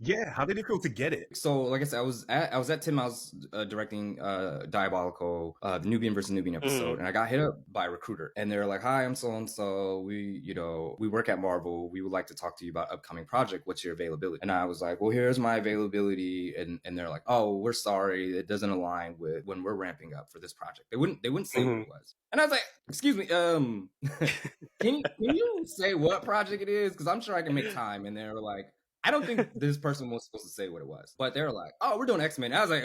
Yeah, how did it feel to get it? So, like I said, I was at Tim. I was directing Diabolical, the Nubian versus Nubian episode, Mhm. and I got hit up by a recruiter, and they're like, "Hi, I'm so and so. We work at Marvel. We would like to talk to you about upcoming project. What's your availability?" And I was like, "Well, here's my availability," and they're like, "Oh, we're sorry, it doesn't align with when we're ramping up for this project." They wouldn't say what Mhm. it was, and I was like, "Excuse me, can you say what project it is? Because I'm sure I can make time." And they were like, I don't think this person was supposed to say what it was, but they were like, "Oh, we're doing XMen." I was like,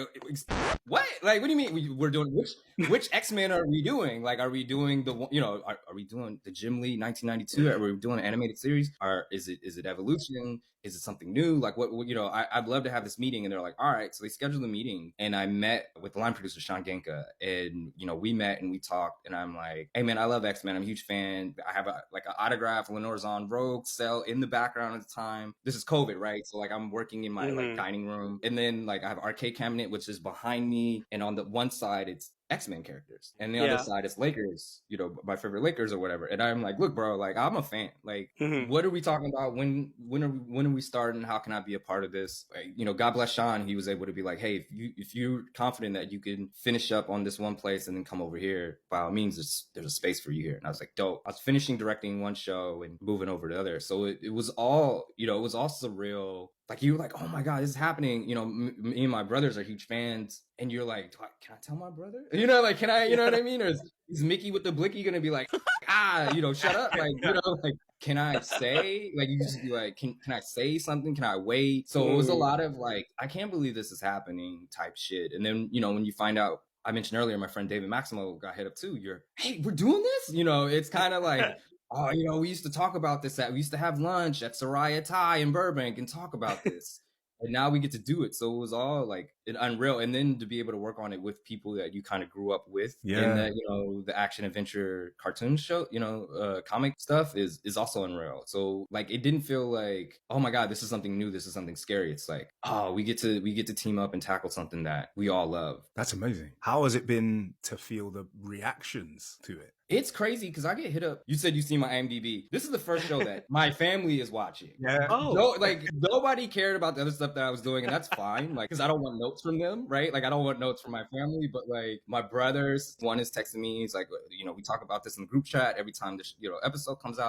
"What? Like, what do you mean we're doing which XMen are we doing? Like, are we doing the are we doing the Jim Lee 1992? Are we doing an animated series? Or is it Evolution? Is it something new? Like, I'd love to have this meeting." And they're like, "All right." So they scheduled a meeting, and I met with the line producer Sean Genka, and we met and we talked, and I'm like, "Hey man, I love XMen. I'm a huge fan. I have an autograph Lenore's on Rogue cell in the background at the time. This is COVID, right? So like I'm working in my like Mhm. dining room, and then like I have arcade cabinet which is behind me, and on the one side it's X-Men characters, and the other Yeah. side is Lakers, my favorite Lakers or whatever. And I'm like, "Look, bro, like I'm a fan. Like, Mhm. what are we talking about? When are we starting? How can I be a part of this?" Like, God bless Sean. He was able to be like, "Hey, if you're confident that you can finish up on this one place and then come over here, by all means, there's a space for you here." And I was like, "Dope." I was finishing directing one show and moving over to the other, so it was all surreal. Like, you were like, "Oh my god, this is happening." Me and my brothers are huge fans, and you're like, "Can I tell my brother?" Like, can I? You know what I mean? Or is Mickey with the blicky gonna be like, shut up? Like, like, can I say, like, you just be like, can I say something? Can I wait? So it was a Mhm. lot of like, I can't believe this is happening type shit. And then, when you find out, I mentioned earlier, my friend David Maximo got hit up too. Hey, we're doing this? It's kind of like, "Oh, we used to talk about this we used to have lunch at Soraya Thai in Burbank and talk about this. And now we get to do it." So it was all like unreal. And then to be able to work on it with people that you kind of grew up with in Yeah. the action adventure cartoon show, comic stuff is also unreal. So like, it didn't feel like, "Oh my God, this is something new. This is something scary." It's like, oh, we get to team up and tackle something that we all love. That's amazing. How has it been to feel the reactions to it? It's crazy because I get hit up. You said you see my IMDb. This is the first show that my family is watching. Yeah. Oh. Like, nobody cared about the other stuff that I was doing, and that's fine. Like, because I don't want notes from them, right? Like, I don't want notes from my family, but like my brothers, one is texting me. He's like, we talk about this in the group chat every time this episode comes out.